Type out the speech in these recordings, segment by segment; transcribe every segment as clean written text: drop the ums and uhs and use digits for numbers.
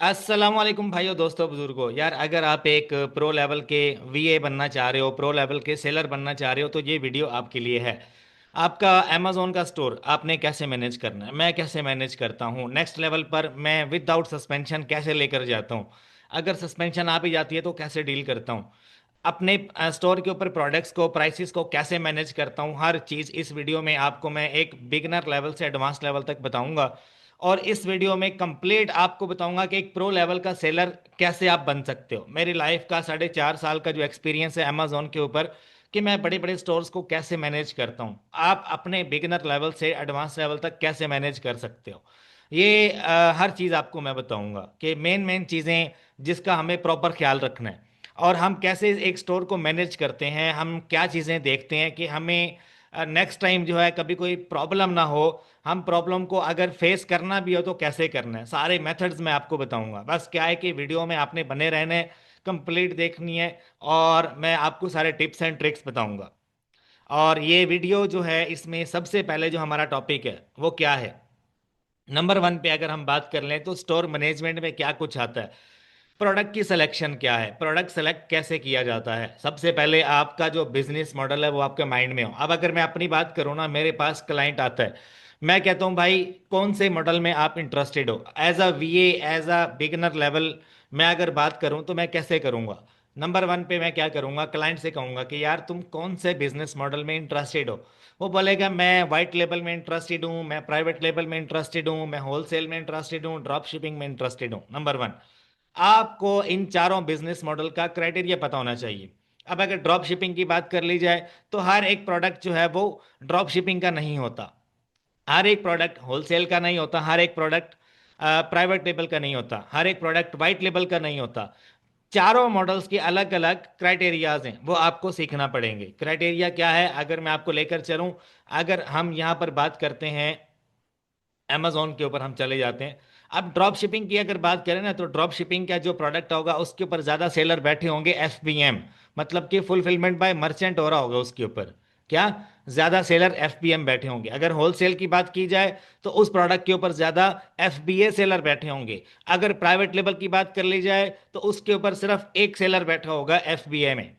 अस्सलाम वालेकुम भाइयों दोस्तों बुजुर्गों। यार अगर आप एक प्रो लेवल के वीए बनना चाह रहे हो, प्रो लेवल के सेलर बनना चाह रहे हो, तो ये वीडियो आपके लिए है। आपका अमेजोन का स्टोर आपने कैसे मैनेज करना है, मैं कैसे मैनेज करता हूँ, नेक्स्ट लेवल पर मैं विदाउट सस्पेंशन कैसे लेकर जाता हूँ, अगर सस्पेंशन आ भी जाती है तो कैसे डील करता हूँ, अपने स्टोर के ऊपर प्रोडक्ट्स को प्राइसेस को कैसे मैनेज करता हूँ, हर चीज़ इस वीडियो में आपको मैं एक बिगनर लेवल से एडवांस लेवल तक बताऊंगा। और इस वीडियो में कंप्लीट आपको बताऊंगा कि एक प्रो लेवल का सेलर कैसे आप बन सकते हो। मेरी लाइफ का 4.5 साल का जो एक्सपीरियंस है अमेजोन के ऊपर, कि मैं बड़े बड़े स्टोर्स को कैसे मैनेज करता हूँ, आप अपने बिगिनर लेवल से एडवांस लेवल तक कैसे मैनेज कर सकते हो। ये हर चीज़ आपको मैं बताऊंगा कि मेन मेन चीज़ें जिसका हमें प्रॉपर ख्याल रखना है, और हम कैसे एक स्टोर को मैनेज करते हैं, हम क्या चीज़ें देखते हैं कि हमें नेक्स्ट टाइम जो है कभी कोई प्रॉब्लम ना हो, हम प्रॉब्लम को अगर फेस करना भी हो तो कैसे करना है, सारे मेथड्स मैं आपको बताऊंगा। बस क्या है कि वीडियो में आपने बने रहने, कंप्लीट देखनी है, और मैं आपको सारे टिप्स एंड ट्रिक्स बताऊंगा। और ये वीडियो जो है इसमें सबसे पहले जो हमारा टॉपिक है वो क्या है, नंबर वन पे अगर हम बात कर लें तो स्टोर मैनेजमेंट में क्या कुछ आता है। प्रोडक्ट की सिलेक्शन क्या है, प्रोडक्ट सेलेक्ट कैसे किया जाता है। सबसे पहले आपका जो बिजनेस मॉडल है वो आपके माइंड में हो। अब अगर मैं अपनी बात करूँ ना, मेरे पास क्लाइंट आता है, मैं कहता हूँ भाई कौन से मॉडल में आप इंटरेस्टेड हो, as a VA as a beginner level मैं अगर बात करूँ तो मैं कैसे करूँगा। नंबर वन पे मैं क्या करूँगा, क्लाइंट से कहूँगा कि यार तुम कौन से बिजनेस मॉडल में इंटरेस्टेड हो। वो बोलेगा मैं वाइट लेबल में इंटरेस्टेड हूँ, मैं प्राइवेट लेबल में इंटरेस्टेड हूँ, मैं होलसेल में इंटरेस्टेड हूँ, ड्रॉप शिपिंग में इंटरेस्टेड हूँ। नंबर वन, आपको इन चारों बिजनेस मॉडल का क्राइटेरिया पता होना चाहिए। अब अगर ड्रॉप शिपिंग की बात कर ली जाए तो हर एक प्रोडक्ट जो है वो ड्रॉप शिपिंग का नहीं होता, हर एक प्रोडक्ट होलसेल का नहीं होता, हर एक प्रोडक्ट प्राइवेट लेबल का नहीं होता, हर एक प्रोडक्ट वाइट लेबल का नहीं होता। चारों मॉडल्स के अलग अलग क्राइटेरियाज हैं, वो आपको सीखना पड़ेंगे। क्राइटेरिया क्या है अगर मैं आपको लेकर चलूं, अगर हम यहाँ पर बात करते हैं अमेजोन के ऊपर हम चले जाते हैं। अब ड्रॉप शिपिंग की अगर बात करें ना, तो ड्रॉप शिपिंग का जो प्रोडक्ट होगा उसके ऊपर ज़्यादा सेलर बैठे होंगे, एफबीएम, मतलब कि फुलफिलमेंट बाय मर्चेंट हो रहा होगा उसके ऊपर। क्या, ज़्यादा सेलर एफबीएम बैठे होंगे। अगर होलसेल की बात की जाए तो उस प्रोडक्ट के ऊपर ज़्यादा एफबीए सेलर बैठे होंगे। अगर प्राइवेट लेवल की बात कर ली जाए तो उसके ऊपर सिर्फ एक सेलर बैठा होगा एफबीए में।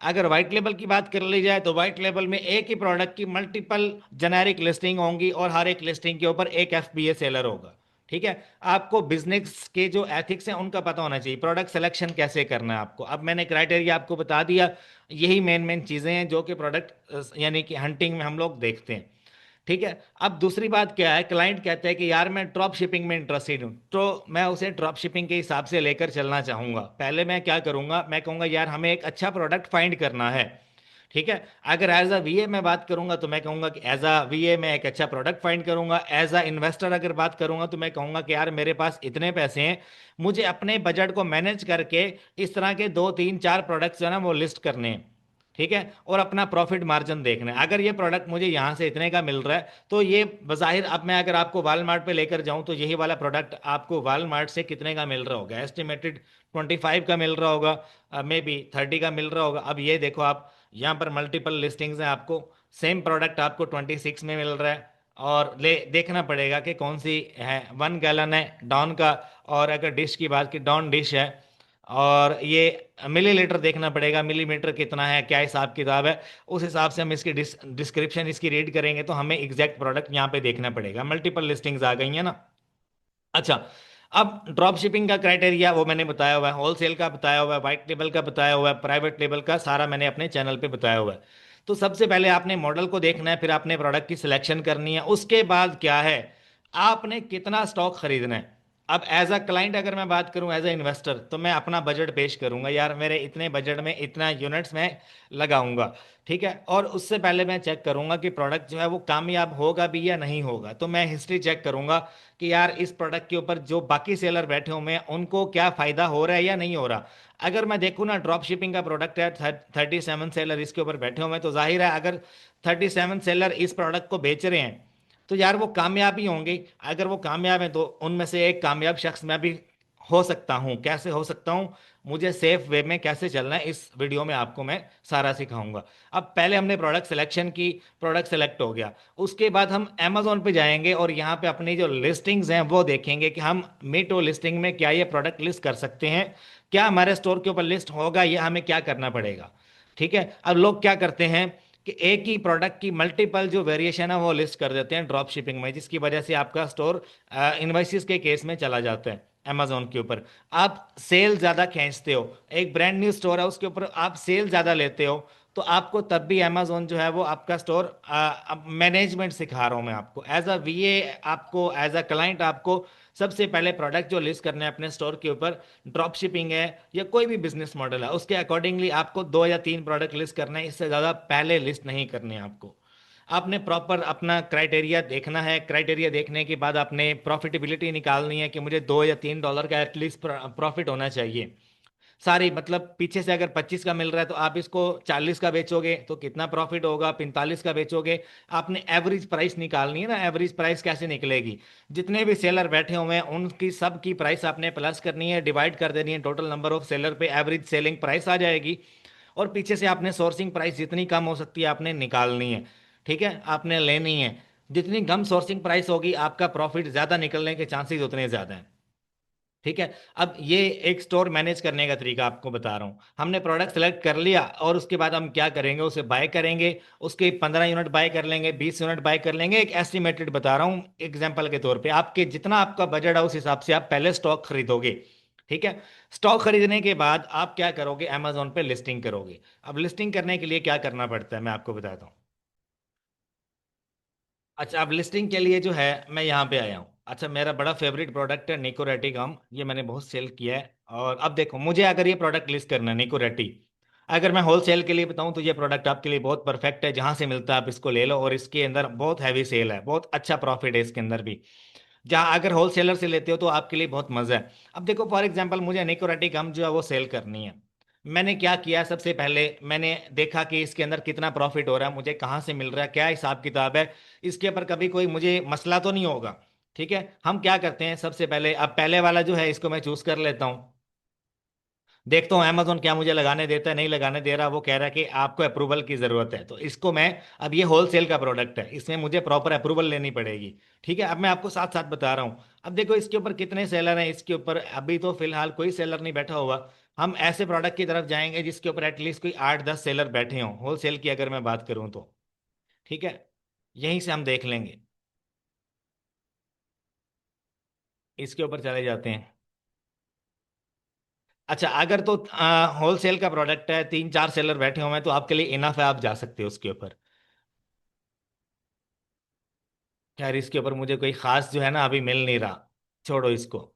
अगर व्हाइट लेबल की बात कर ली जाए तो व्हाइट लेबल में एक ही प्रोडक्ट की मल्टीपल जेनेरिक लिस्टिंग होंगी और हर एक लिस्टिंग के ऊपर एक एफबीए सेलर होगा। ठीक है, आपको बिजनेस के जो एथिक्स हैं उनका पता होना चाहिए, प्रोडक्ट सिलेक्शन कैसे करना है आपको। अब मैंने क्राइटेरिया आपको बता दिया, यही मेन मेन चीज़ें हैं जो कि प्रोडक्ट यानी कि हंटिंग में हम लोग देखते हैं। ठीक है, अब दूसरी बात क्या है, क्लाइंट कहता है कि यार मैं ड्रॉप शिपिंग में इंटरेस्टेड हूँ, तो मैं उसे ड्रॉप शिपिंग के हिसाब से लेकर चलना चाहूंगा। पहले मैं क्या करूंगा, मैं कहूंगा यार हमें एक अच्छा प्रोडक्ट फाइंड करना है। ठीक है, अगर एज अ वीए मैं बात करूंगा तो मैं कहूंगा कि एज अ वीए मैं एक अच्छा प्रोडक्ट फाइंड करूंगा। एज अ इन्वेस्टर अगर बात करूंगा तो मैं कहूंगा कि यार मेरे पास इतने पैसे हैं, मुझे अपने बजट को मैनेज करके इस तरह के 2 3 4 प्रोडक्ट्स जो है ना वो लिस्ट करने हैं। ठीक है, और अपना प्रॉफिट मार्जिन देखना है। अगर ये प्रोडक्ट मुझे यहाँ से इतने का मिल रहा है तो ये बज़ाहिर, अब मैं अगर आपको वालमार्ट पे लेकर जाऊँ तो यही वाला प्रोडक्ट आपको वालमार्ट से कितने का मिल रहा होगा, एस्टिमेटेड 25 का मिल रहा होगा, मे बी 30 का मिल रहा होगा। अब ये देखो आप, यहाँ पर मल्टीपल लिस्टिंग्स हैं, आपको सेम प्रोडक्ट आपको 26 में मिल रहा है। और ले देखना पड़ेगा कि कौन सी है, 1 गैलन है डॉन का, और अगर डिश की बात की डॉन डिश है, और ये मिलीलीटर देखना पड़ेगा, मिलीमीटर कितना है, क्या हिसाब किताब है। उस हिसाब से हम इसकी डिस्क्रिप्शन इसकी रीड करेंगे तो हमें एग्जैक्ट प्रोडक्ट यहाँ पे देखना पड़ेगा। मल्टीपल लिस्टिंग्स आ गई है ना। अच्छा, अब ड्रॉप शिपिंग का क्राइटेरिया वो मैंने बताया हुआ है, होलसेल का बताया हुआ है, वाइट लेबल का बताया हुआ है, प्राइवेट लेबल का सारा मैंने अपने चैनल पे बताया हुआ है। तो सबसे पहले आपने मॉडल को देखना है, फिर आपने प्रोडक्ट की सिलेक्शन करनी है, उसके बाद क्या है, आपने कितना स्टॉक खरीदना है। अब एज अ क्लाइंट अगर मैं बात करूं, एज अ इन्वेस्टर, तो मैं अपना बजट पेश करूंगा, यार मेरे इतने बजट में इतना यूनिट्स में लगाऊंगा। ठीक है, और उससे पहले मैं चेक करूंगा कि प्रोडक्ट जो है वो कामयाब होगा भी या नहीं होगा। तो मैं हिस्ट्री चेक करूंगा कि यार इस प्रोडक्ट के ऊपर जो बाकी सेलर बैठे हुए हैं उनको क्या फायदा हो रहा है या नहीं हो रहा। अगर मैं देखूँ ना, ड्रॉप शिपिंग का प्रोडक्ट है, 37 सेलर इसके ऊपर बैठे हुए हैं, तो जाहिर है अगर 37 सेलर इस प्रोडक्ट को बेच रहे हैं तो यार वो कामयाब ही होंगे। अगर वो कामयाब हैं तो उनमें से एक कामयाब शख्स मैं भी हो सकता हूँ, कैसे हो सकता हूँ, मुझे सेफ वे में कैसे चलना है, इस वीडियो में आपको मैं सारा सिखाऊंगा। अब पहले हमने प्रोडक्ट सिलेक्शन की, प्रोडक्ट सेलेक्ट हो गया, उसके बाद हम अमेजोन पे जाएंगे और यहाँ पे अपनी जो लिस्टिंग्स हैं वो देखेंगे कि हम मीटो लिस्टिंग में क्या ये प्रोडक्ट लिस्ट कर सकते हैं, क्या हमारे स्टोर के ऊपर लिस्ट होगा, ये हमें क्या करना पड़ेगा। ठीक है, अब लोग क्या करते हैं कि एक ही प्रोडक्ट की मल्टीपल जो वेरिएशन है वो लिस्ट कर देते हैं ड्रॉप शिपिंग में, जिसकी वजह से आपका स्टोर इनवाइसिस के केस में चला जाता है अमेजोन के ऊपर। आप सेल ज्यादा खींचते हो, एक ब्रांड न्यू स्टोर है उसके ऊपर आप सेल ज्यादा लेते हो, तो आपको तब भी अमेजोन जो है वो आपका स्टोर, मैनेजमेंट सिखा रहा हूं मैं आपको एज अ वीए, आपको एज अ क्लाइंट, आपको सबसे पहले प्रोडक्ट जो लिस्ट करने हैं अपने स्टोर के ऊपर, ड्रॉप शिपिंग है या कोई भी बिजनेस मॉडल है, उसके अकॉर्डिंगली आपको 2 या 3 प्रोडक्ट लिस्ट करना है, इससे ज़्यादा पहले लिस्ट नहीं करनी है आपको। आपने प्रॉपर अपना क्राइटेरिया देखना है, क्राइटेरिया देखने के बाद आपने प्रॉफिटेबिलिटी निकालनी है कि मुझे $2 या $3 का एटलीस्ट प्रॉफिट होना चाहिए। सारी मतलब पीछे से अगर 25 का मिल रहा है तो आप इसको 40 का बेचोगे तो कितना प्रॉफिट होगा, 45 का बेचोगे। आपने एवरेज प्राइस निकालनी है ना, एवरेज प्राइस कैसे निकलेगी, जितने भी सेलर बैठे हुए हैं उनकी सब की प्राइस आपने प्लस करनी है, डिवाइड कर देनी है टोटल नंबर ऑफ सेलर पे, एवरेज सेलिंग प्राइस आ जाएगी। और पीछे से आपने सोर्सिंग प्राइस जितनी कम हो सकती है आपने निकालनी है। ठीक है, आपने लेनी है, जितनी कम सोर्सिंग प्राइस होगी आपका प्रॉफिट ज्यादा निकलने के चांसेस उतने ज्यादा हैं। ठीक है, अब ये एक स्टोर मैनेज करने का तरीका आपको बता रहा हूँ। हमने प्रोडक्ट सेलेक्ट कर लिया और उसके बाद हम क्या करेंगे, उसे बाय करेंगे, उसके 15 यूनिट बाय कर लेंगे, 20 यूनिट बाय कर लेंगे। एक एस्टिमेटेड बता रहा हूँ एग्जांपल के तौर पे, आपके जितना आपका बजट है उस हिसाब से आप पहले स्टॉक खरीदोगे। ठीक है, स्टॉक खरीदने के बाद आप क्या करोगे, अमेजोन पे लिस्टिंग करोगे। अब लिस्टिंग करने के लिए क्या करना पड़ता है मैं आपको बताता हूँ। अच्छा, अब लिस्टिंग के लिए जो है मैं यहाँ पे आया हूँ। अच्छा, मेरा बड़ा फेवरेट प्रोडक्ट है निकोरेटी गम, ये मैंने बहुत सेल किया है। और अब देखो, मुझे अगर ये प्रोडक्ट लिस्ट करना है निकोरेटी, अगर मैं होलसेल के लिए बताऊं तो ये प्रोडक्ट आपके लिए बहुत परफेक्ट है, जहां से मिलता है आप इसको ले लो, और इसके अंदर बहुत हैवी सेल है, बहुत अच्छा प्रॉफिट है इसके अंदर भी। जहां अगर होलसेलर से लेते हो तो आपके लिए बहुत मजा है। अब देखो फॉर एग्जांपल मुझे निकोरेटी गम जो है वो सेल करनी है। मैंने क्या किया, सबसे पहले मैंने देखा कि इसके अंदर कितना प्रॉफिट हो रहा है, मुझे कहाँ से मिल रहा है, क्या हिसाब किताब है, इसके ऊपर कभी कोई मुझे मसला तो नहीं होगा। ठीक है, हम क्या करते हैं सबसे पहले, अब पहले वाला जो है इसको मैं चूज कर लेता हूँ, देखता हूँ अमेजोन क्या मुझे लगाने देता है, नहीं लगाने दे रहा, वो कह रहा है कि आपको अप्रूवल की जरूरत है, तो इसको मैं, अब ये होलसेल का प्रोडक्ट है, इसमें मुझे प्रॉपर अप्रूवल लेनी पड़ेगी। ठीक है, अब मैं आपको साथ साथ बता रहा हूँ। अब देखो इसके ऊपर कितने सेलर हैं, इसके ऊपर अभी तो फिलहाल कोई सेलर नहीं बैठा हुआ। हम ऐसे प्रोडक्ट की तरफ जाएंगे जिसके ऊपर एटलीस्ट कोई 8-10 सेलर बैठे हों, होलसेल की अगर मैं बात करूँ तो। ठीक है, यहीं से हम देख लेंगे, इसके ऊपर चले जाते हैं। अच्छा, अगर तो होलसेल का प्रोडक्ट है, 3-4 सेलर बैठे हुए हैं, तो आपके लिए इनफ है, आप जा सकते हो उसके ऊपर। यार इसके ऊपर मुझे कोई खास जो है ना अभी मिल नहीं रहा, छोड़ो इसको,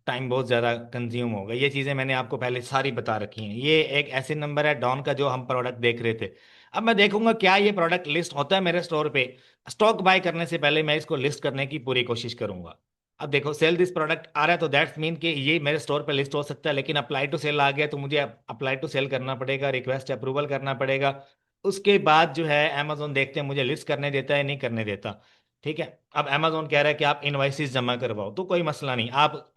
टाइम बहुत ज़्यादा कंज्यूम होगा, ये चीज़ें मैंने आपको पहले सारी बता रखी हैं। ये एक ऐसे नंबर है डॉन का जो हम प्रोडक्ट देख रहे थे। अब मैं देखूंगा क्या ये प्रोडक्ट लिस्ट होता है मेरे स्टोर पे। स्टॉक बाय करने से पहले मैं इसको लिस्ट करने की पूरी कोशिश करूंगा। अब देखो सेल दिस प्रोडक्ट आ रहा है तो दैट्स मीन कि ये मेरे स्टोर पे लिस्ट हो सकता है, लेकिन अप्लाई टू सेल आ गया तो मुझे अप्लाई टू सेल करना पड़ेगा, रिक्वेस्ट अप्रूवल करना पड़ेगा। उसके बाद जो है अमेजोन देखते हैं मुझे लिस्ट करने देता है नहीं करने देता। ठीक है, अब अमेजोन कह रहा है कि आप इनवाइसिस जमा करवाओ, तो कोई मसला नहीं, आप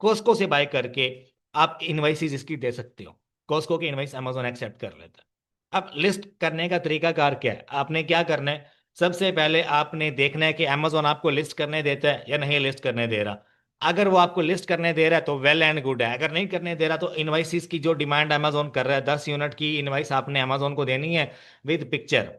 कोस्को से बाय करके आप इनवाइसिस इसकी दे सकते हो। कोस्को की इनवाइस अमेजोन एक्सेप्ट कर लेता है। अब लिस्ट करने का तरीका कार क्या है, आपने क्या करना है, सबसे पहले आपने देखना है कि अमेजोन आपको लिस्ट करने देता है या नहीं लिस्ट करने दे रहा। अगर वो आपको लिस्ट करने दे रहा है तो वेल एंड गुड है, अगर नहीं करने दे रहा तो इनवाइसिस की जो डिमांड अमेजोन कर रहा है, 10 यूनिट की इनवाइस आपने अमेजोन को देनी है विद पिक्चर,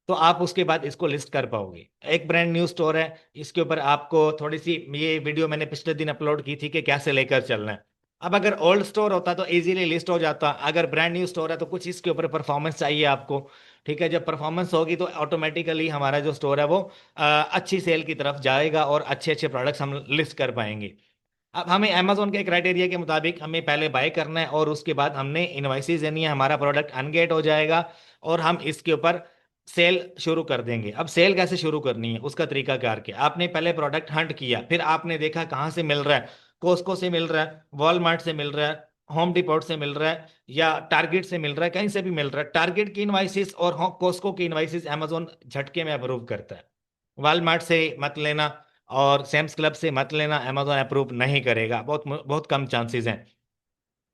तो आप उसके बाद इसको लिस्ट कर पाओगे। एक ब्रांड न्यू स्टोर है, इसके ऊपर आपको थोड़ी सी, ये वीडियो मैंने पिछले दिन अपलोड की थी कि कैसे लेकर चलना है। अब अगर ओल्ड स्टोर होता तो इजीली लिस्ट हो जाता, अगर ब्रांड न्यू स्टोर है तो कुछ इसके ऊपर परफॉर्मेंस चाहिए आपको। ठीक है, जब परफॉर्मेंस होगी तो ऑटोमेटिकली हमारा जो स्टोर है वो अच्छी सेल की तरफ जाएगा और अच्छे अच्छे प्रोडक्ट्स हम लिस्ट कर पाएंगे। अब हमें अमेजोन के क्राइटेरिया के मुताबिक हमें पहले बाय करना है और उसके बाद हमने इनवाइसेस देनी है, हमारा प्रोडक्ट अनगेट हो जाएगा और हम इसके ऊपर सेल शुरू कर देंगे। अब सेल कैसे शुरू करनी है उसका तरीका कार के, आपने पहले प्रोडक्ट हंट किया, फिर आपने देखा कहाँ से मिल रहा है, कोस्को से मिल रहा है, वॉलमार्ट से मिल रहा है, होम डिपोट से मिल रहा है या टारगेट से मिल रहा है, कहीं से भी मिल रहा है। टारगेट की इनवाइसेस और कोस्को की इनवाइसेस अमेजोन झटके में अप्रूव करता है, वॉलमार्ट से मत लेना, और सैम्स क्लब से मत लेना, अमेजोन अप्रूव नहीं करेगा, बहुत बहुत कम चांसेस हैं।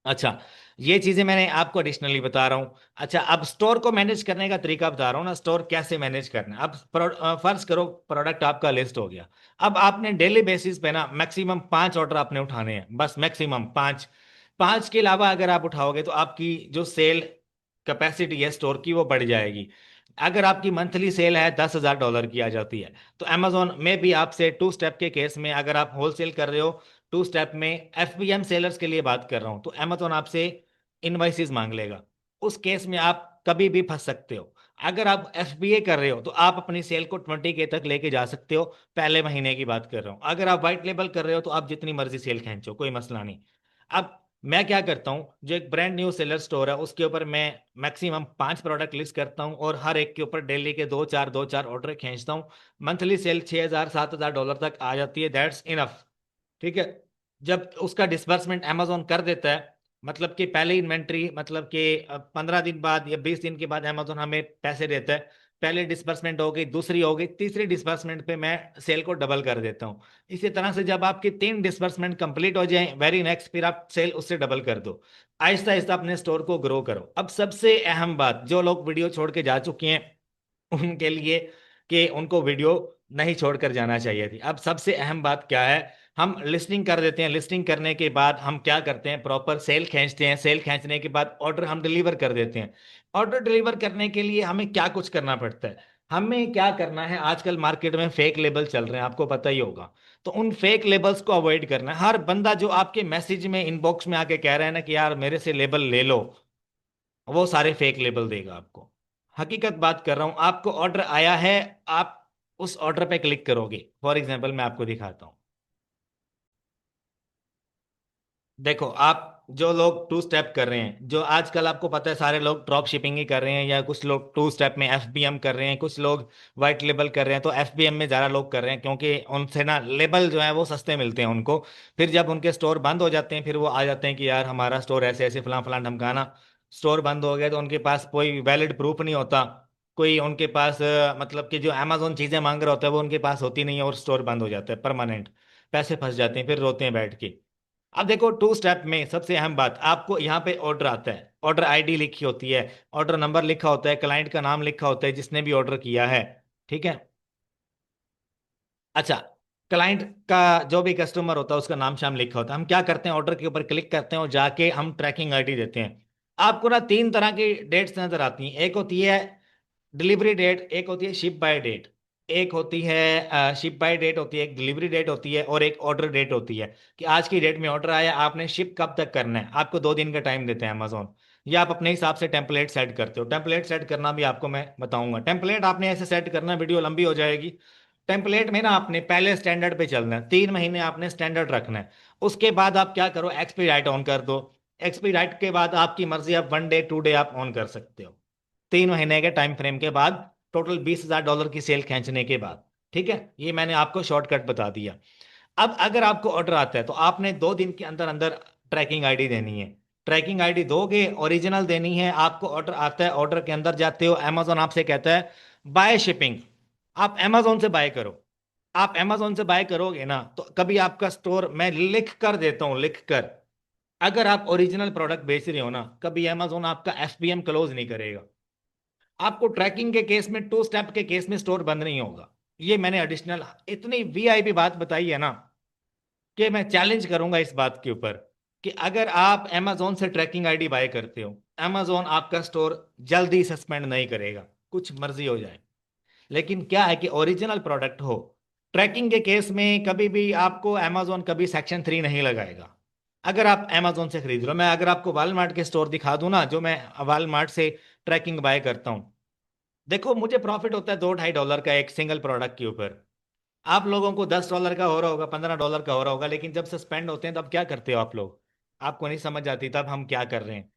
अच्छा, ये चीजें मैंने आपको एडिशनली बता रहा हूँ। अच्छा, अब स्टोर को मैनेज करने का तरीका बता रहा हूँ ना, स्टोर कैसे मैनेज करना है। अब फर्ज करो प्रोडक्ट आपका लिस्ट हो गया। अब आपने डेली बेसिस पे ना मैक्सिमम 5 ऑर्डर आपने उठाने हैं, बस मैक्सिमम 5। 5 के अलावा अगर आप उठाओगे तो आपकी जो सेल कैपेसिटी है स्टोर की वो बढ़ जाएगी। अगर आपकी मंथली सेल है $10,000 की आ जाती है, तो अमेजोन में भी आपसे टू स्टेप के केस में, अगर आप होलसेल कर रहे हो टू स्टेप में, एफबीएम सेलर्स के लिए बात कर रहा हूं, तो अमेजोन आपसे इनवाइसेस मांग लेगा। उस केस में आप कभी भी फंस सकते हो। अगर आप एफबीए कर रहे हो तो आप अपनी सेल को 20K तक लेके जा सकते हो, पहले महीने की बात कर रहा हूं। अगर आप व्हाइट लेबल कर रहे हो तो आप जितनी मर्जी सेल खींचो, कोई मसला नहीं। अब मैं क्या करता हूँ, जो एक ब्रांड न्यू सेलर स्टोर है उसके ऊपर मैं मैक्सिमम 5 प्रोडक्ट लिस्ट करता हूँ, और हर एक के ऊपर डेली के दो चार ऑर्डर खींचता हूँ। मंथली सेल $6,000 $7,000 तक आ जाती है, दैट्स इनफ। ठीक है। जब उसका डिस्बर्समेंट अमेजोन कर देता है, मतलब कि पहले इन्वेंट्री, मतलब कि 15 दिन बाद या 20 दिन के बाद अमेजोन हमें पैसे देता है। पहले डिस्बर्समेंट हो गई, दूसरी हो गई, तीसरी डिस्बर्समेंट पे मैं सेल को डबल कर देता हूँ। इसी तरह से जब आपकी 3 डिस्बर्समेंट कंप्लीट हो जाए, वेरी नेक्स्ट फिर आप सेल उससे डबल कर दो। आहिस्ता आहिस्ता अपने स्टोर को ग्रो करो। अब सबसे अहम बात, जो लोग वीडियो छोड़ के जा चुके हैं उनके लिए, कि उनको वीडियो नहीं छोड़कर जाना चाहिए थी। अब सबसे अहम बात क्या है, हम लिस्टिंग कर देते हैं, लिस्टिंग करने के बाद हम क्या करते हैं, प्रॉपर सेल खींचते हैं, सेल खींचने के बाद ऑर्डर हम डिलीवर कर देते हैं। ऑर्डर डिलीवर करने के लिए हमें क्या कुछ करना पड़ता है, हमें क्या करना है, आजकल मार्केट में फेक लेबल चल रहे हैं, आपको पता ही होगा। तो उन फेक लेबल्स को अवॉइड करना है। हर बंदा जो आपके मैसेज में इनबॉक्स में आके कह रहा है ना कि यार मेरे से लेबल ले लो, वो सारे फेक लेबल देगा आपको। हकीकत बात कर रहा हूं, आपको ऑर्डर आया है, आप उस ऑर्डर पे क्लिक करोगे। फॉर एग्जांपल मैं आपको दिखाता हूं। देखो, आप जो लोग टू स्टेप कर रहे हैं, जो आजकल आपको पता है सारे लोग ड्रॉप शिपिंग ही कर रहे हैं, या कुछ लोग टू स्टेप में एफबीएम कर रहे हैं, कुछ लोग वाइट लेबल कर रहे हैं। तो एफबीएम में ज़्यादा लोग कर रहे हैं क्योंकि उनसे ना लेबल जो है वो सस्ते मिलते हैं उनको। फिर जब उनके स्टोर बंद हो जाते हैं, फिर वो आ जाते हैं कि यार हमारा स्टोर ऐसे ऐसे फलां फलां ढमकाना, स्टोर बंद हो गया। तो उनके पास कोई वैलिड प्रूफ नहीं होता, कोई उनके पास मतलब कि जो अमेजोन चीज़ें मांग रहा होता है वो उनके पास होती नहीं है, और स्टोर बंद हो जाता है परमानेंट। पैसे फंस जाते हैं, फिर रोते हैं बैठ के। अब देखो, टू स्टेप में सबसे अहम बात, आपको यहाँ पे ऑर्डर आता है, ऑर्डर आईडी लिखी होती है, ऑर्डर नंबर लिखा होता है, क्लाइंट का नाम लिखा होता है जिसने भी ऑर्डर किया है। ठीक है। अच्छा, क्लाइंट का जो भी कस्टमर होता है उसका नाम शाम लिखा होता है। हम क्या करते हैं, ऑर्डर के ऊपर क्लिक करते हैं और जाके हम ट्रैकिंग आईडी देते हैं। आपको ना 3 तरह की डेट्स नजर आती हैं। एक होती है डिलीवरी डेट, एक होती है शिप बाय डेट, एक होती है शिप बाय डेट होती है, एक डिलीवरी डेट होती है, और एक ऑर्डर डेट होती है, कि आज की डेट में ऑर्डर आया, आपने शिप कब तक करना है। आपको 2 दिन का टाइम देते हैं अमेजोन, या आप अपने हिसाब से टेम्पलेट सेट करते हो। टेम्पलेट सेट करना भी आपको मैं बताऊंगा। टेम्पलेट आपने ऐसे सेट करना, वीडियो लंबी हो जाएगी। टेम्पलेट में ना आपने पहले स्टैंडर्ड पे चलना है, 3 महीने आपने स्टैंडर्ड रखना है। उसके बाद आप क्या करो, एक्सपीराइट ऑन कर दो। एक्सपीराइट के बाद आपकी मर्जी, आप 1 डे 2 डे आप ऑन कर सकते हो। 3 महीने के टाइम फ्रेम के बाद, टोटल $20,000 की सेल खींचने के बाद। ठीक है, ये मैंने आपको शॉर्टकट बता दिया। अब अगर आपको ऑर्डर आता है तो आपने 2 दिन के अंदर अंदर ट्रैकिंग आईडी देनी है। ट्रैकिंग आईडी दोगे, ओरिजिनल देनी है। आपको ऑर्डर आता है, ऑर्डर के अंदर जाते हो, अमेजोन आपसे कहता है बाय शिपिंग, आप अमेजोन से बाय करो। आप अमेजोन से बाय करोगे ना, तो कभी आपका स्टोर मैं लिख कर देता हूं, लिख कर, अगर आप ओरिजिनल प्रोडक्ट बेच रहे हो ना, कभी अमेजोन आपका एफबीएम क्लोज नहीं करेगा। आपको ट्रैकिंग के केस में, टू स्टेप के केस में स्टोर बंद नहीं होगा। ये मैंने एडिशनल इतनी वीआईपी बात बताई है ना, कि मैं चैलेंज करूंगा इस बात के ऊपर, कि अगर आप अमेजोन से ट्रैकिंग आईडी बाय करते हो, अमेजोन आपका स्टोर जल्दी सस्पेंड नहीं करेगा, कुछ मर्जी हो जाए। लेकिन क्या है कि ओरिजिनल प्रोडक्ट हो, ट्रैकिंग के केस में कभी भी आपको अमेजोन कभी सेक्शन 3 नहीं लगाएगा। अगर आप अमेजोन से खरीद रहे हो, मैं अगर आपको वालमार्ट के स्टोर दिखा दूं ना, जो मैं वालमार्ट से ट्रैकिंग बाय करता हूं, देखो मुझे प्रॉफिट होता है $2-2.5 का एक सिंगल प्रोडक्ट के ऊपर। आप लोगों को $10 का हो रहा होगा, $15 का हो रहा होगा, लेकिन जब सस्पेंड होते हैं तब क्या करते हो आप लोग, आपको नहीं समझ आती तब हम क्या कर रहे हैं।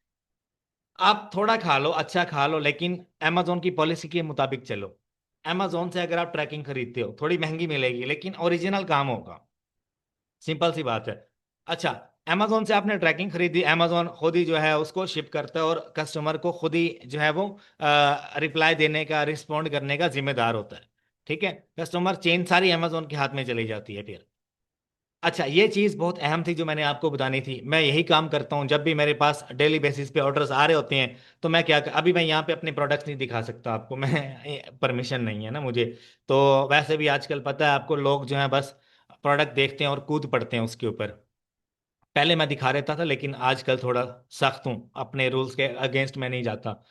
आप थोड़ा खा लो, अच्छा खा लो, लेकिन अमेजोन की पॉलिसी के मुताबिक चलो। अमेजोन से अगर आप ट्रैकिंग खरीदते हो, थोड़ी महंगी मिलेगी लेकिन ओरिजिनल काम होगा, सिंपल सी बात है। अच्छा, अमेजोन से आपने ट्रैकिंग खरीदी, अमेजोन खुद ही जो है उसको शिप करता है, और कस्टमर को खुद ही जो है वो रिप्लाई देने का, रिस्पॉन्ड करने का जिम्मेदार होता है। ठीक है, कस्टमर चेन सारी अमेजोन के हाथ में चली जाती है फिर। अच्छा, ये चीज बहुत अहम थी जो मैंने आपको बतानी थी। मैं यही काम करता हूँ, जब भी मेरे पास डेली बेसिस पे ऑर्डर्स आ रहे होते हैं तो मैं क्या अभी मैं यहाँ पे अपने प्रोडक्ट्स नहीं दिखा सकता आपको, मैं परमिशन नहीं है ना मुझे। तो वैसे भी आजकल पता है आपको, लोग जो है बस प्रोडक्ट देखते हैं और कूद पड़ते हैं उसके ऊपर। पहले मैं दिखा रहता था, लेकिन आजकल थोड़ा सख्त हूँ, अपने रूल्स के अगेंस्ट मैं नहीं जाता।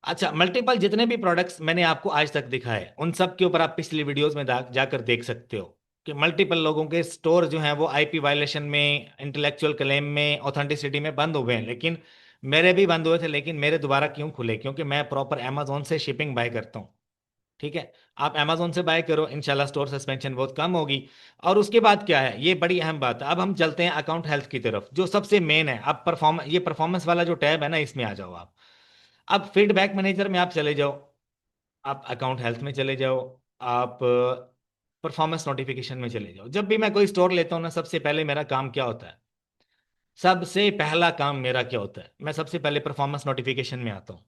अच्छा, मल्टीपल जितने भी प्रोडक्ट्स मैंने आपको आज तक दिखाए, उन सब के ऊपर आप पिछली वीडियोस में जाकर देख सकते हो कि मल्टीपल लोगों के स्टोर जो हैं वो आईपी वायलेशन में, इंटेलेक्चुअल क्लेम में, ऑथेंटिसिटी में बंद हुए हैं। लेकिन मेरे भी बंद हुए थे, लेकिन मेरे दोबारा क्यों खुले? क्योंकि मैं प्रॉपर अमेजोन से शिपिंग बाय करता हूँ। ठीक है, आप अमेजोन से बाय करो, इंशाल्लाह स्टोर सस्पेंशन बहुत कम होगी। और उसके बाद क्या है, ये बड़ी अहम बात है। अब हम चलते हैं अकाउंट हेल्थ की तरफ, जो सबसे मेन है। अब ये परफॉर्मेंस वाला जो टैब है ना, इसमें आ जाओ आप। अब फीडबैक मैनेजर में आप चले जाओ, आप अकाउंट हेल्थ में चले जाओ, आप परफॉर्मेंस नोटिफिकेशन में चले जाओ। जब भी मैं कोई स्टोर लेता हूँ ना, सबसे पहले मेरा काम क्या होता है? सबसे पहला काम मेरा क्या होता है? मैं सबसे पहले परफॉर्मेंस नोटिफिकेशन में आता हूँ।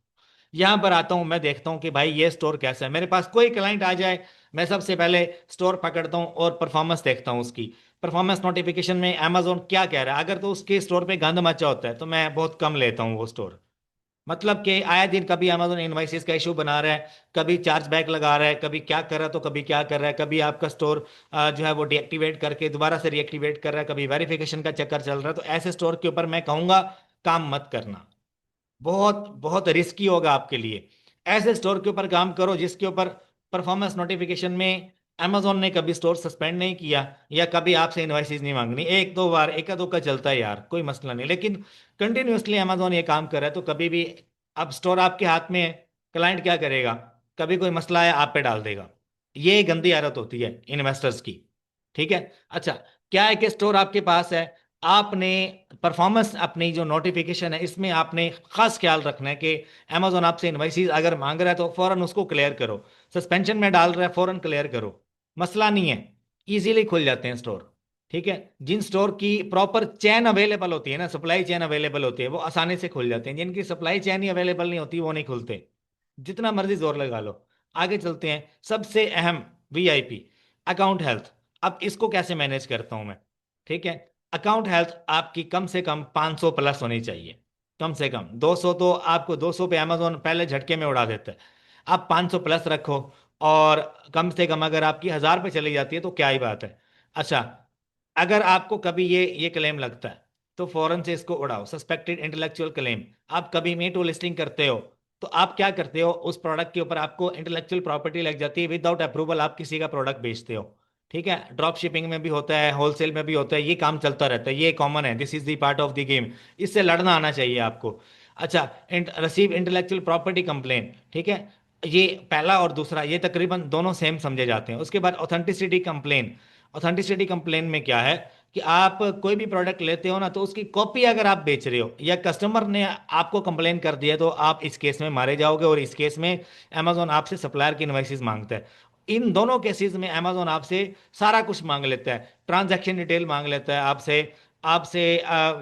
यहां पर आता हूं, मैं देखता हूं कि भाई ये स्टोर कैसा है। मेरे पास कोई क्लाइंट आ जाए, मैं सबसे पहले स्टोर पकड़ता हूं और परफॉर्मेंस देखता हूं उसकी। परफॉर्मेंस नोटिफिकेशन में अमेजोन क्या कह रहा है, अगर तो उसके स्टोर पे गंद मचा होता है तो मैं बहुत कम लेता हूं वो स्टोर। मतलब कि आए दिन कभी अमेजोन इनवाइसेस का इशू बना रहा है, कभी चार्ज बैक लगा रहा है, कभी क्या कर रहा है, तो कभी क्या कर रहा है, कभी आपका स्टोर जो है वो डीएक्टिवेट करके दोबारा से रीएक्टिवेट कर रहा है, कभी वेरिफिकेशन का चक्कर चल रहा है। तो ऐसे स्टोर के ऊपर मैं कहूंगा काम मत करना, बहुत बहुत रिस्की होगा आपके लिए। ऐसे स्टोर के ऊपर काम करो जिसके ऊपर परफॉर्मेंस नोटिफिकेशन में अमेजोन ने कभी स्टोर सस्पेंड नहीं किया, या कभी आपसे इनवाइसेस नहीं मांगनी। एक दो बार एका दो का चलता है यार, कोई मसला नहीं, लेकिन कंटिन्यूअसली अमेजोन ये काम कर रहा है तो कभी भी, अब स्टोर आपके हाथ में है, क्लाइंट क्या करेगा? कभी कोई मसला है आप पे डाल देगा। ये गंदी आदत होती है इन्वेस्टर्स की। ठीक है। अच्छा, क्या है कि स्टोर आपके पास है, आपने परफॉर्मेंस, अपनी जो नोटिफिकेशन है इसमें आपने खास ख्याल रखना है कि अमेजोन आपसे इनवाइसेस अगर मांग रहा है तो फौरन उसको क्लियर करो। सस्पेंशन में डाल रहा है, फौरन क्लियर करो, मसला नहीं है, इजीली खुल जाते हैं स्टोर। ठीक है, जिन स्टोर की प्रॉपर चैन अवेलेबल होती है ना, सप्लाई चैन अवेलेबल होती है, वो आसानी से खुल जाते हैं। जिनकी सप्लाई चैन ही अवेलेबल नहीं होती वो नहीं खुलते, जितना मर्जी जोर लगा लो। आगे चलते हैं, सबसे अहम वीआईपी अकाउंट हेल्थ। अब इसको कैसे मैनेज करता हूं मैं? ठीक है, अकाउंट हेल्थ आपकी कम से कम 500 प्लस होनी चाहिए। कम से कम 200 तो आपको, 200 पे अमेजोन पहले झटके में उड़ा देता है। आप 500 प्लस रखो, और कम से कम अगर आपकी 1000 पे चली जाती है तो क्या ही बात है। अच्छा, अगर आपको कभी ये क्लेम लगता है तो फौरन से इसको उड़ाओ, सस्पेक्टेड इंटेलेक्चुअल क्लेम। आप कभी मीटू लिस्टिंग करते हो तो आप क्या करते हो, उस प्रोडक्ट के ऊपर आपको इंटेलेक्चुअल प्रॉपर्टी लग जाती है, विदाउट अप्रूवल आप किसी का प्रोडक्ट बेचते हो। ठीक है, ड्रॉप शिपिंग में भी होता है, होलसेल में भी होता है, ये काम चलता रहता है, ये कॉमन है, this is the part of the game. इससे लड़ना आना चाहिए आपको। अच्छा, रिसीव इंटेलेक्चुअल प्रॉपर्टी कंप्लेन, ठीक है, ये पहला और दूसरा ये तकरीबन दोनों सेम समझे जाते हैं। उसके बाद ऑथेंटिसिटी कंप्लेन। ऑथेंटिसिटी कंप्लेन में क्या है कि आप कोई भी प्रोडक्ट लेते हो ना, तो उसकी कॉपी अगर आप बेच रहे हो या कस्टमर ने आपको कंप्लेन कर दिया, तो आप इस केस में मारे जाओगे, और इस केस में अमेजोन आपसे सप्लायर की इनवॉइसेस मांगता है। इन दोनों केसेस में अमेजोन आपसे सारा कुछ मांग लेता है, ट्रांजैक्शन डिटेल मांग लेता है आपसे, आपसे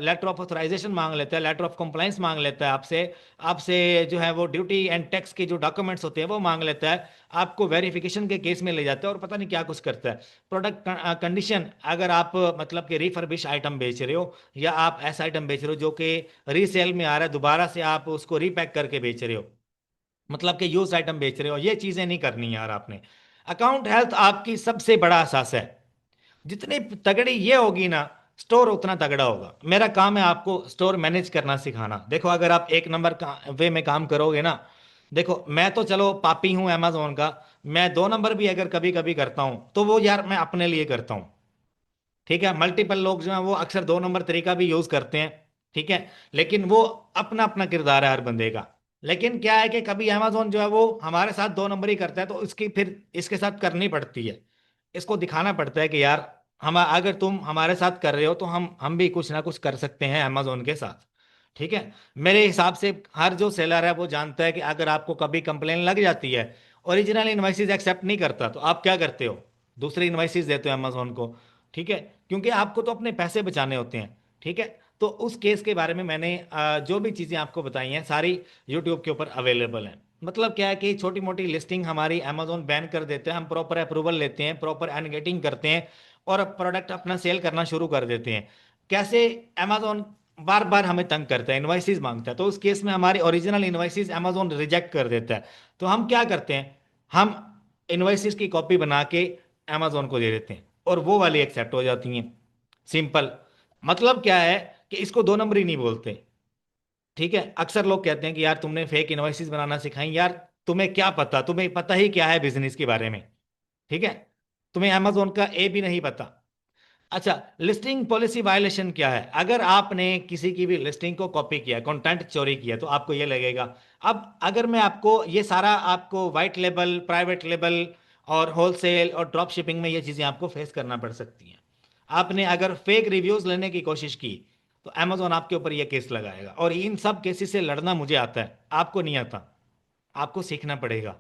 लेटर ऑफ ऑथराइजेशन मांग लेता है, लेटर ऑफ कंप्लाइंस मांग लेता है आपसे, आपसे जो है वो ड्यूटी एंड टैक्स के जो डॉक्यूमेंट्स होते हैं वो मांग लेता है, आपको वेरिफिकेशन के केस में ले जाता है, और पता नहीं क्या कुछ करता है। प्रोडक्ट कंडीशन, अगर आप मतलब कि रिफर्बिश आइटम बेच रहे हो, या आप ऐसा आइटम बेच रहे हो जो कि रीसेल में आ रहा है, दोबारा से आप उसको रीपैक करके बेच रहे हो, मतलब कि यूज आइटम बेच रहे हो, ये चीजें नहीं करनी यार आपने। अकाउंट हेल्थ आपकी सबसे बड़ा असास है। जितनी तगड़ी ये होगी ना, स्टोर उतना तगड़ा होगा। मेरा काम है आपको स्टोर मैनेज करना सिखाना। देखो, अगर आप एक नंबर का वे में काम करोगे ना, देखो मैं तो चलो पापी हूं अमेजोन का, मैं 2 नंबर भी अगर कभी कभी करता हूं तो वो यार मैं अपने लिए करता हूं। ठीक है, मल्टीपल लोग जो हैं वो अक्सर 2 नंबर तरीका भी यूज करते हैं। ठीक है, लेकिन वो अपना अपना किरदार है हर बंदे का। लेकिन क्या है कि कभी अमेजोन जो है वो हमारे साथ 2 नंबर ही करता है, तो इसकी फिर इसके साथ करनी पड़ती है, इसको दिखाना पड़ता है कि यार हम, अगर तुम हमारे साथ कर रहे हो तो हम भी कुछ ना कुछ कर सकते हैं अमेजोन के साथ। ठीक है, मेरे हिसाब से हर जो सेलर है वो जानता है कि अगर आपको कभी कंप्लेन लग जाती है, ओरिजिनल इनवाइसेस एक्सेप्ट नहीं करता, तो आप क्या करते हो? दूसरी इनवाइसेस देते हो अमेजोन को। ठीक है, क्योंकि आपको तो अपने पैसे बचाने होते हैं। ठीक है, तो उस केस के बारे में मैंने जो भी चीज़ें आपको बताई हैं सारी यूट्यूब के ऊपर अवेलेबल हैं। मतलब क्या है कि छोटी मोटी लिस्टिंग हमारी अमेजोन बैन कर देते हैं, हम प्रॉपर अप्रूवल लेते हैं, प्रॉपर अनगेटिंग करते हैं और प्रोडक्ट अपना सेल करना शुरू कर देते हैं। कैसे? अमेजोन बार बार हमें तंग करता है, इनवॉइसेस मांगता है, तो उस केस में हमारी ओरिजिनल इनवॉइसेस अमेजोन रिजेक्ट कर देता है। तो हम क्या करते हैं, हम इनवॉइसेस की कॉपी बना के अमेजोन को दे देते हैं और वो वाली एक्सेप्ट हो जाती हैं। सिंपल। मतलब क्या है कि इसको दो नंबरी नहीं बोलते। ठीक है, अक्सर लोग कहते हैं कि यार तुमने फेक इनवॉइसेस बनाना सिखाई, यार तुम्हें क्या पता, तुम्हें पता ही क्या है बिजनेस के बारे में। ठीक है, तुम्हें अमेजोन का ए भी नहीं पता। अच्छा, लिस्टिंग पॉलिसी वायलेशन क्या है? अगर आपने किसी की भी लिस्टिंग को कॉपी किया, कंटेंट चोरी किया, तो आपको ये लगेगा। अब अगर मैं आपको ये सारा, आपको वाइट लेबल, प्राइवेट लेबल और होलसेल और ड्रॉप शिपिंग में ये चीज़ें आपको फेस करना पड़ सकती हैं। आपने अगर फेक रिव्यूज लेने की कोशिश की तो अमेजोन आपके ऊपर ये केस लगाएगा, और इन सब केसेस से लड़ना मुझे आता है, आपको नहीं आता। आपको सीखना पड़ेगा।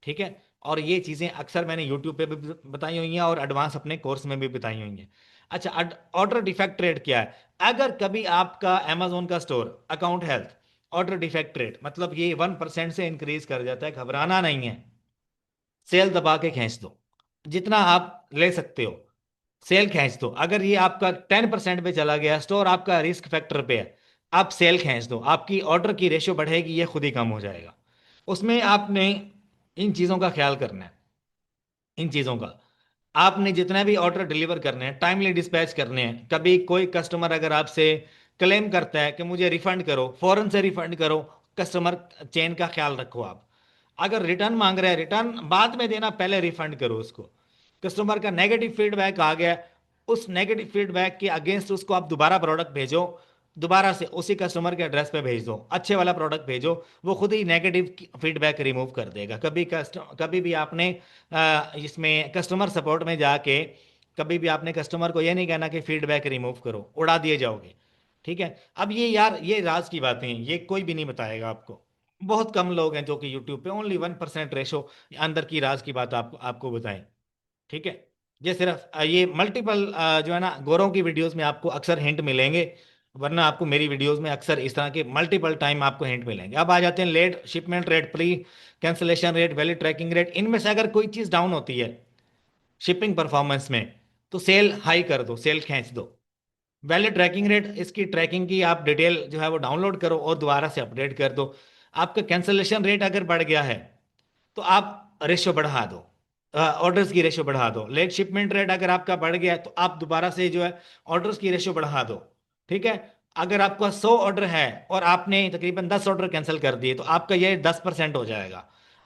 ठीक है, और ये चीज़ें अक्सर मैंने यूट्यूब पे भी बताई हुई हैं और एडवांस अपने कोर्स में भी बताई हुई हैं। अच्छा, ऑर्डर डिफेक्ट रेट क्या है? अगर कभी आपका अमेजोन का store account health order defect rate, मतलब ये 1% से इंक्रीज कर जाता है, घबराना नहीं है। सेल दबा के खींच दो, जितना आप ले सकते हो सेल खींच दो। अगर ये आपका 10% पे चला गया, स्टोर आपका रिस्क फैक्टर पे है, आप सेल खींच दो, आपकी ऑर्डर की रेशियो बढ़ेगी, ये खुद ही कम हो जाएगा। उसमें आपने इन चीज़ों का ख्याल करना है। इन चीज़ों का आपने जितने भी ऑर्डर डिलीवर करने हैं, टाइमली डिस्पैच करने हैं। कभी कोई कस्टमर अगर आपसे क्लेम करता है कि मुझे रिफंड करो, फौरन से रिफंड करो। कस्टमर चेन का ख्याल रखो आप। अगर रिटर्न मांग रहा है, रिटर्न बाद में देना, पहले रिफंड करो उसको। कस्टमर का नेगेटिव फीडबैक आ गया, उस नेगेटिव फीडबैक के अगेंस्ट उसको आप दोबारा प्रोडक्ट भेजो, दोबारा से उसी कस्टमर के एड्रेस पे भेज दो, अच्छे वाला प्रोडक्ट भेजो। वो खुद ही नेगेटिव फीडबैक रिमूव कर देगा। कभी भी आपने इसमें कस्टमर सपोर्ट में जाके कभी भी आपने कस्टमर को ये नहीं कहना कि फीडबैक रिमूव करो, उड़ा दिए जाओगे। ठीक है। अब ये यार, ये राज की बातें हैं, ये कोई भी नहीं बताएगा आपको। बहुत कम लोग हैं जो कि यूट्यूब पे ओनली 1% रेशो अंदर की राज की बात आपको आपको बताएं। ठीक है। ये सिर्फ ये मल्टीपल जो है ना, गोरों की वीडियोस में आपको अक्सर हिंट मिलेंगे, वरना आपको मेरी वीडियोस में अक्सर इस तरह के मल्टीपल टाइम आपको हिंट मिलेंगे। अब आ जाते हैं late shipment rate, pre cancellation rate, valid tracking rate. इनमें से अगर कोई चीज़ डाउन होती है शिपिंग परफॉर्मेंस में, तो सेल हाई कर दो, सेल खींच दो। वैलिड ट्रैकिंग रेट, इसकी ट्रैकिंग की आप डिटेल जो है वो डाउनलोड करो और दोबारा से अपडेट कर दो। आपका कैंसिलेशन रेट अगर बढ़ गया है तो आप रेशो बढ़ा दो, ऑर्डर्स की रेशो बढ़ा दो। लेट शिपमेंट रेट अगर आपका बढ़ गया है तो आप दोबारा से जो है ऑर्डर्स की रेशो बढ़ा दो। ठीक है। अगर आपका 100 ऑर्डर है और आपने तकरीबन 10 ऑर्डर कैंसिल कर दिए, तो आपका ये 10% हो जाएगा।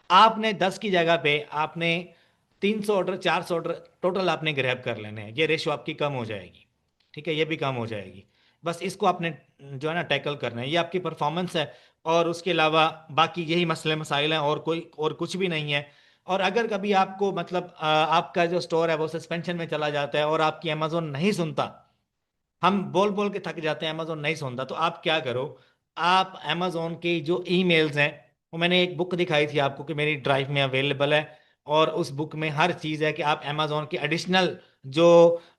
आपने 10 की जगह पे आपने 300 ऑर्डर, 400 ऑर्डर टोटल आपने ग्रैब कर लेने हैं, ये रेशो आपकी कम हो जाएगी। ठीक है, ये भी कम हो जाएगी। बस इसको आपने जो है ना टैकल करना है, ये आपकी परफॉर्मेंस है। और उसके अलावा बाकी यही मसले मसाइल हैं, और कोई और कुछ भी नहीं है। और अगर कभी आपको मतलब आपका जो स्टोर है वो सस्पेंशन में चला जाता है और आपकी अमेजोन नहीं सुनता, हम बोल बोल के थक जाते हैं, अमेजोन नहीं सुनता, तो आप क्या करो, आप अमेजोन के जो ईमेल्स हैं, वो मैंने एक बुक दिखाई थी आपको कि मेरी ड्राइव में अवेलेबल है, और उस बुक में हर चीज़ है कि आप अमेजोन के एडिशनल जो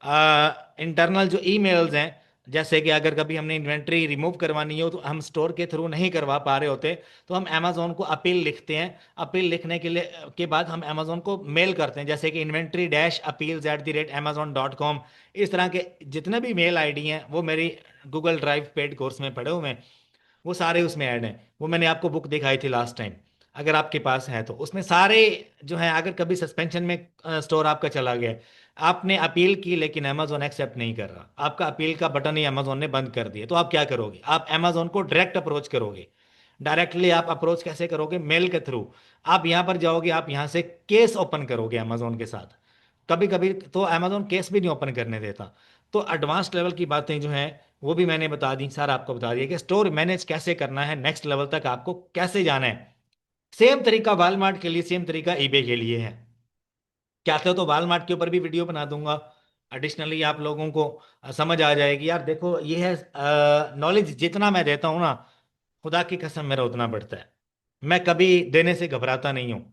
इंटरनल जो ईमेल्स हैं, जैसे कि अगर कभी हमने इन्वेंट्री रिमूव करवानी हो तो हम स्टोर के थ्रू नहीं करवा पा रहे होते, तो हम अमेजोन को अपील लिखते हैं। अपील लिखने के लिए के बाद हम अमेजोन को मेल करते हैं, जैसे कि इन्वेंट्री डैश अपील्स @amazon.com। इस तरह के जितने भी मेल आईडी हैं वो मेरी गूगल ड्राइव पेड कोर्स में पड़े हुए हैं, वो सारे उसमें ऐड हैं। वो मैंने आपको बुक दिखाई थी लास्ट टाइम, अगर आपके पास है तो उसमें सारे जो है, अगर कभी सस्पेंशन में स्टोर आपका चला गया, आपने अपील की लेकिन अमेजोन एक्सेप्ट नहीं कर रहा, आपका अपील का बटन ही अमेजोन ने बंद कर दिया, तो आप क्या करोगे? आप अमेजोन को डायरेक्ट अप्रोच करोगे। डायरेक्टली आप अप्रोच कैसे करोगे? मेल के थ्रू। आप यहाँ पर जाओगे, आप यहाँ से केस ओपन करोगे अमेजोन के साथ। कभी कभी तो अमेजोन केस भी नहीं ओपन करने देता। तो एडवांस लेवल की बातें जो हैं वो भी मैंने बता दी, सारा आपको बता दिया कि स्टोर मैनेज कैसे करना है, नेक्स्ट लेवल तक आपको कैसे जाना है। सेम तरीका वालमार्ट के लिए, सेम तरीका ईबे के लिए है। चाहते हो तो वालमार्ट के ऊपर भी वीडियो बना दूंगा, एडिशनली आप लोगों को समझ आ जाएगी। यार देखो, ये है नॉलेज, जितना मैं देता हूँ ना, खुदा की कसम मेरा उतना बढ़ता है। मैं कभी देने से घबराता नहीं हूँ।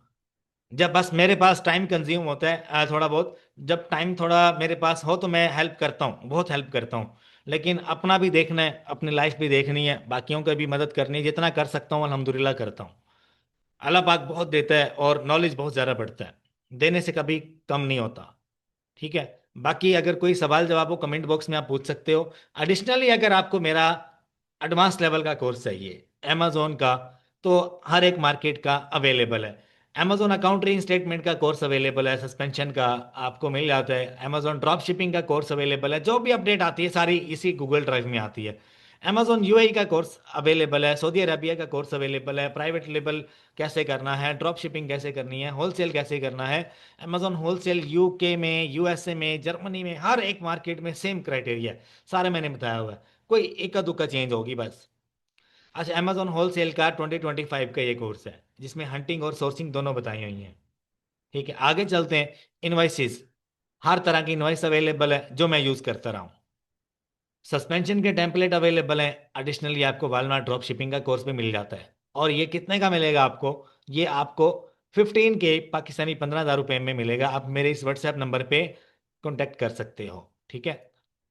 जब बस मेरे पास टाइम कंज्यूम होता है थोड़ा बहुत, जब टाइम थोड़ा मेरे पास हो तो मैं हेल्प करता हूँ, बहुत हेल्प करता हूँ। लेकिन अपना भी देखना है, अपनी लाइफ भी देखनी है, बाकियों की भी मदद करनी है, जितना कर सकता हूँ अल्हम्दुलिल्लाह करता हूँ। अल्लाह पाक बहुत देता है और नॉलेज बहुत ज़्यादा बढ़ता है, देने से कभी कम नहीं होता। ठीक है। बाकी अगर कोई सवाल जवाब हो कमेंट बॉक्स में आप पूछ सकते हो। एडिशनली अगर आपको मेरा एडवांस लेवल का कोर्स चाहिए अमेजोन का, तो हर एक मार्केट का अवेलेबल है। अमेजोन अकाउंट स्टेटमेंट का कोर्स अवेलेबल है, सस्पेंशन का आपको मिल जाता है। अमेजोन ड्रॉप शिपिंग का कोर्स अवेलेबल है, जो भी अपडेट आती है सारी इसी गूगल ड्राइव में आती है। अमेजोन यूएई का कोर्स अवेलेबल है, सऊदी अरबिया का कोर्स अवेलेबल है, प्राइवेट लेबल कैसे करना है, ड्रॉप शिपिंग कैसे करनी है, होलसेल कैसे करना है। अमेजोन होलसेल यूके में, यूएसए में, जर्मनी में, हर एक मार्केट में सेम क्राइटेरिया है, सारे मैंने बताया हुआ है। कोई इक्का दुक्का चेंज होगी बस। अच्छा, अमेजोन होलसेल का 2025 का ये कोर्स है जिसमें हंटिंग और सोर्सिंग दोनों बताई हुई हैं। ठीक है, आगे चलते हैं। इनवाइसिस, हर तरह की इनवाइस अवेलेबल है जो मैं यूज करता रहा हूँ। सस्पेंशन के टेम्पलेट अवेलेबल हैं। एडिशनली आपको वालमार्ट ड्रॉप शिपिंग का कोर्स भी मिल जाता है। और ये कितने का मिलेगा आपको? ये आपको 15 के पाकिस्तानी 15,000 रुपये में मिलेगा। आप मेरे इस व्हाट्सएप नंबर पे कांटेक्ट कर सकते हो। ठीक है,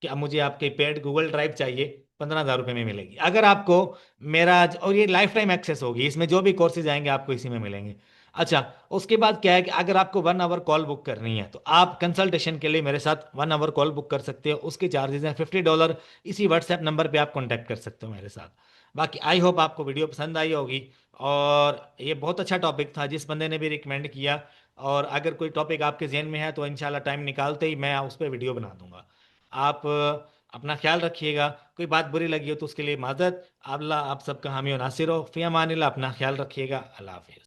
कि अब मुझे आपके पेड गूगल ड्राइव चाहिए, 15,000 रुपये में मिलेगी। अगर आपको मेरा, और ये लाइफ टाइम एक्सेस होगी, इसमें जो भी कोर्सेज आएंगे आपको इसी में मिलेंगे। अच्छा, उसके बाद क्या है कि अगर आपको 1 आवर कॉल बुक करनी है तो आप कंसल्टेशन के लिए मेरे साथ 1 आवर कॉल बुक कर सकते हो। उसके चार्जेस हैं $50। इसी व्हाट्सएप नंबर पे आप कांटेक्ट कर सकते हो मेरे साथ। बाकी आई होप आपको वीडियो पसंद आई होगी। और ये बहुत अच्छा टॉपिक था जिस बंदे ने भी रिकमेंड किया। और अगर कोई टॉपिक आपके जहन में है तो इंशाल्लाह टाइम निकालते ही मैं उस पर वीडियो बना दूंगा। आप अपना ख्याल रखिएगा। कोई बात बुरी लगी हो तो उसके लिए माजरत। अल्लाह आप सबका हामी और नासिर हो। फ़ी अमानिल्लाह, अपना ख्याल रखिएगा। अल्लाह हाफिज़।